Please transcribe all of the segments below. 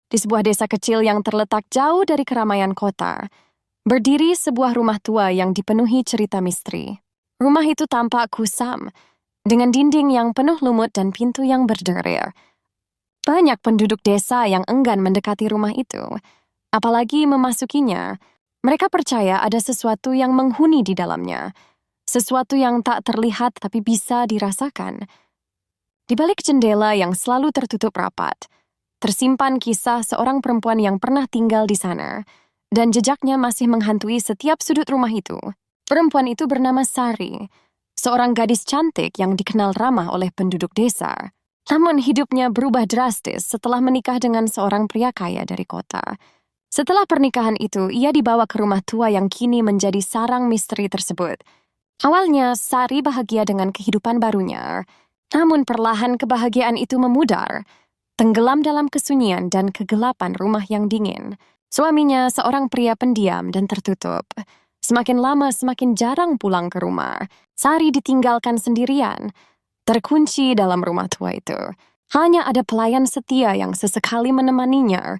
Di sebuah desa kecil yang terletak jauh dari keramaian kota, berdiri sebuah rumah tua yang dipenuhi cerita misteri. Rumah itu tampak kusam, dengan dinding yang penuh lumut dan pintu yang berderir. Banyak penduduk desa yang enggan mendekati rumah itu, apalagi memasukinya. Mereka percaya ada sesuatu yang menghuni di dalamnya, sesuatu yang tak terlihat tapi bisa dirasakan. Di balik jendela yang selalu tertutup rapat, tersimpan kisah seorang perempuan yang pernah tinggal di sana, dan jejaknya masih menghantui setiap sudut rumah itu. Perempuan itu bernama Sari, seorang gadis cantik yang dikenal ramah oleh penduduk desa. Namun hidupnya berubah drastis setelah menikah dengan seorang pria kaya dari kota. Setelah pernikahan itu, ia dibawa ke rumah tua yang kini menjadi sarang misteri tersebut. Awalnya, Sari bahagia dengan kehidupan barunya, namun perlahan kebahagiaan itu memudar, tenggelam dalam kesunyian dan kegelapan rumah yang dingin. Suaminya seorang pria pendiam dan tertutup. Semakin lama semakin jarang pulang ke rumah. Sari ditinggalkan sendirian, terkunci dalam rumah tua itu. Hanya ada pelayan setia yang sesekali menemaninya.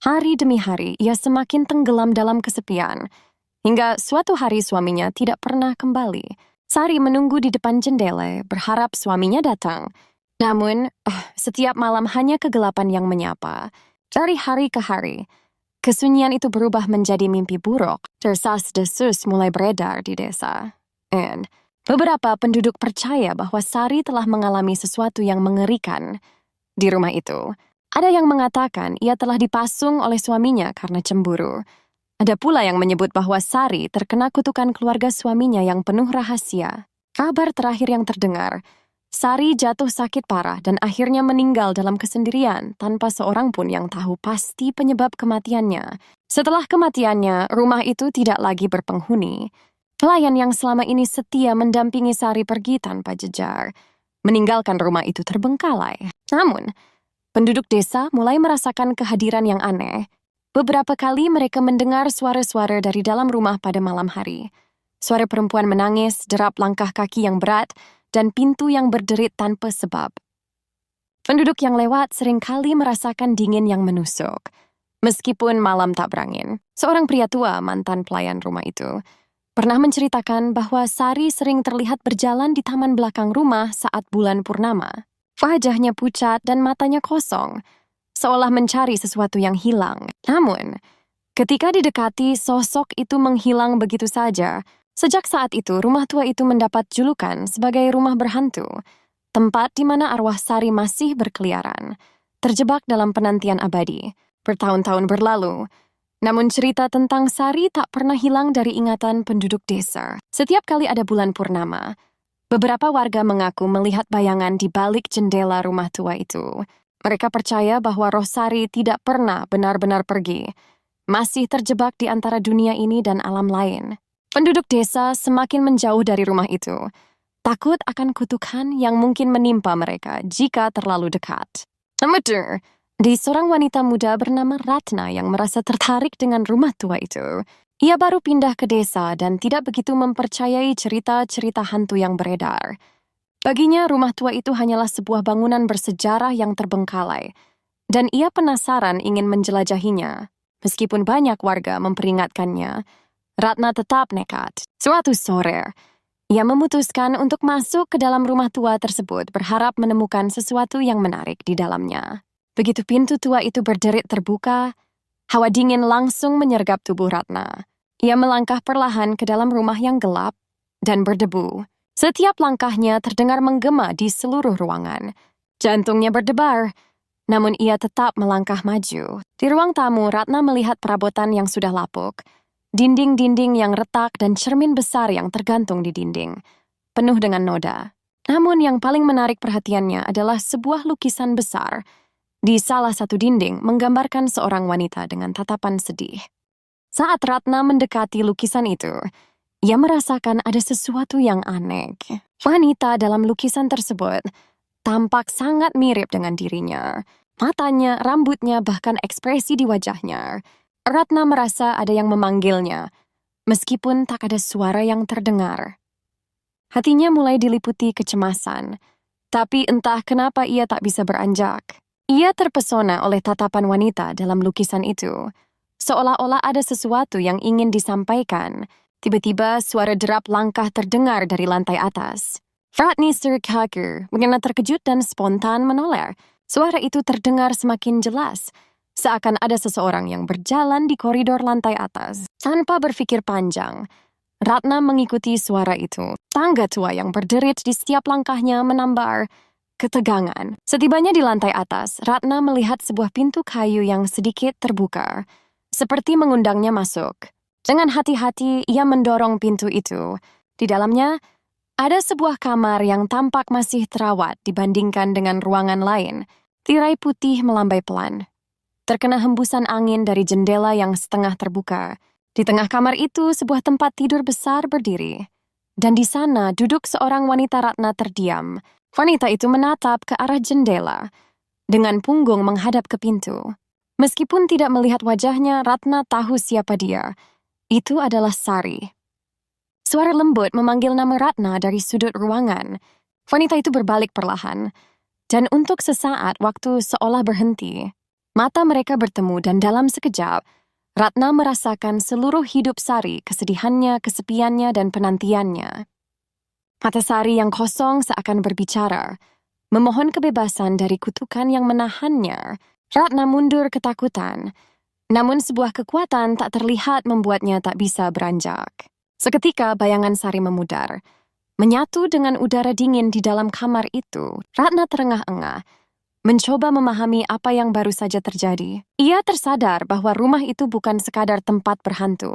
Hari demi hari ia semakin tenggelam dalam kesepian, hingga suatu hari suaminya tidak pernah kembali. Sari menunggu di depan jendela, berharap suaminya datang. Namun, setiap malam hanya kegelapan yang menyapa. Dari hari ke hari, kesunyian itu berubah menjadi mimpi buruk. Desas-desus mulai beredar di desa. Dan beberapa penduduk percaya bahwa Sari telah mengalami sesuatu yang mengerikan di rumah itu. Ada yang mengatakan ia telah dipasung oleh suaminya karena cemburu. Ada pula yang menyebut bahwa Sari terkena kutukan keluarga suaminya yang penuh rahasia. Kabar terakhir yang terdengar, Sari jatuh sakit parah dan akhirnya meninggal dalam kesendirian tanpa seorang pun yang tahu pasti penyebab kematiannya. Setelah kematiannya, rumah itu tidak lagi berpenghuni. Pelayan yang selama ini setia mendampingi Sari pergi tanpa jejar, meninggalkan rumah itu terbengkalai. Namun, penduduk desa mulai merasakan kehadiran yang aneh. Beberapa kali mereka mendengar suara-suara dari dalam rumah pada malam hari. Suara perempuan menangis, derap langkah kaki yang berat, dan pintu yang berderit tanpa sebab. Penduduk yang lewat seringkali merasakan dingin yang menusuk. Meskipun malam tak berangin, seorang pria tua, mantan pelayan rumah itu, pernah menceritakan bahwa Sari sering terlihat berjalan di taman belakang rumah saat bulan purnama. Wajahnya pucat dan matanya kosong, seolah mencari sesuatu yang hilang. Namun, ketika didekati, sosok itu menghilang begitu saja. Sejak saat itu, rumah tua itu mendapat julukan sebagai rumah berhantu, tempat di mana arwah Sari masih berkeliaran, terjebak dalam penantian abadi. Bertahun-tahun berlalu, namun cerita tentang Sari tak pernah hilang dari ingatan penduduk desa. Setiap kali ada bulan purnama, beberapa warga mengaku melihat bayangan di balik jendela rumah tua itu. Mereka percaya bahwa roh Sari tidak pernah benar-benar pergi, masih terjebak di antara dunia ini dan alam lain. Penduduk desa semakin menjauh dari rumah itu, takut akan kutukan yang mungkin menimpa mereka jika terlalu dekat. Namun, di seorang wanita muda bernama Ratna yang merasa tertarik dengan rumah tua itu. Ia baru pindah ke desa dan tidak begitu mempercayai cerita-cerita hantu yang beredar. Baginya, rumah tua itu hanyalah sebuah bangunan bersejarah yang terbengkalai, dan ia penasaran ingin menjelajahinya. Meskipun banyak warga memperingatkannya, Ratna tetap nekat. Suatu sore, ia memutuskan untuk masuk ke dalam rumah tua tersebut, berharap menemukan sesuatu yang menarik di dalamnya. Begitu pintu tua itu berderit terbuka, hawa dingin langsung menyergap tubuh Ratna. Ia melangkah perlahan ke dalam rumah yang gelap dan berdebu. Setiap langkahnya terdengar menggema di seluruh ruangan. Jantungnya berdebar, namun ia tetap melangkah maju. Di ruang tamu, Ratna melihat perabotan yang sudah lapuk, dinding-dinding yang retak dan cermin besar yang tergantung di dinding, penuh dengan noda. Namun yang paling menarik perhatiannya adalah sebuah lukisan besar. Di salah satu dinding menggambarkan seorang wanita dengan tatapan sedih. Saat Ratna mendekati lukisan itu, ia merasakan ada sesuatu yang aneh. Wanita dalam lukisan tersebut tampak sangat mirip dengan dirinya. Matanya, rambutnya, bahkan ekspresi di wajahnya. Ratna merasa ada yang memanggilnya, meskipun tak ada suara yang terdengar. Hatinya mulai diliputi kecemasan, tapi entah kenapa ia tak bisa beranjak. Ia terpesona oleh tatapan wanita dalam lukisan itu. Seolah-olah ada sesuatu yang ingin disampaikan. Tiba-tiba suara derap langkah terdengar dari lantai atas. Rodney Sirkaker mengenai terkejut dan spontan menoleh. Suara itu terdengar semakin jelas, seakan ada seseorang yang berjalan di koridor lantai atas. Tanpa berpikir panjang, Ratna mengikuti suara itu. Tangga tua yang berderit di setiap langkahnya menambah ketegangan. Setibanya di lantai atas, Ratna melihat sebuah pintu kayu yang sedikit terbuka, seperti mengundangnya masuk. Dengan hati-hati, ia mendorong pintu itu. Di dalamnya, ada sebuah kamar yang tampak masih terawat dibandingkan dengan ruangan lain. Tirai putih melambai pelan. Terkena hembusan angin dari jendela yang setengah terbuka. Di tengah kamar itu, sebuah tempat tidur besar berdiri. Dan di sana duduk seorang wanita. Ratna terdiam. Wanita itu menatap ke arah jendela, dengan punggung menghadap ke pintu. Meskipun tidak melihat wajahnya, Ratna tahu siapa dia. Itu adalah Sari. Suara lembut memanggil nama Ratna dari sudut ruangan. Wanita itu berbalik perlahan, dan untuk sesaat waktu seolah berhenti. Mata mereka bertemu dan dalam sekejap, Ratna merasakan seluruh hidup Sari, kesedihannya, kesepiannya, dan penantiannya. Mata Sari yang kosong seakan berbicara, memohon kebebasan dari kutukan yang menahannya. Ratna mundur ketakutan, namun sebuah kekuatan tak terlihat membuatnya tak bisa beranjak. Seketika bayangan Sari memudar, menyatu dengan udara dingin di dalam kamar itu. Ratna terengah-engah, mencoba memahami apa yang baru saja terjadi. Ia tersadar bahwa rumah itu bukan sekadar tempat berhantu,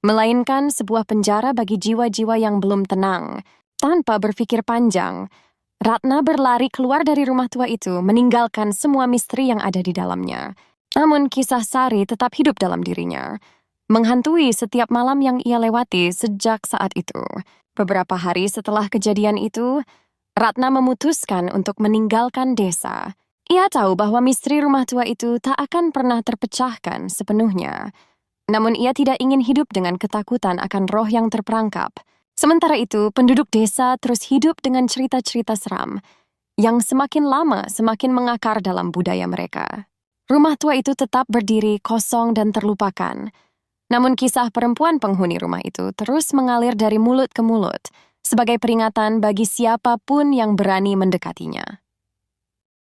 melainkan sebuah penjara bagi jiwa-jiwa yang belum tenang. Tanpa berpikir panjang, Ratna berlari keluar dari rumah tua itu, meninggalkan semua misteri yang ada di dalamnya. Namun kisah Sari tetap hidup dalam dirinya, menghantui setiap malam yang ia lewati sejak saat itu. Beberapa hari setelah kejadian itu, Ratna memutuskan untuk meninggalkan desa. Ia tahu bahwa misteri rumah tua itu tak akan pernah terpecahkan sepenuhnya. Namun ia tidak ingin hidup dengan ketakutan akan roh yang terperangkap. Sementara itu, penduduk desa terus hidup dengan cerita-cerita seram yang semakin lama semakin mengakar dalam budaya mereka. Rumah tua itu tetap berdiri kosong dan terlupakan. Namun kisah perempuan penghuni rumah itu terus mengalir dari mulut ke mulut sebagai peringatan bagi siapapun yang berani mendekatinya.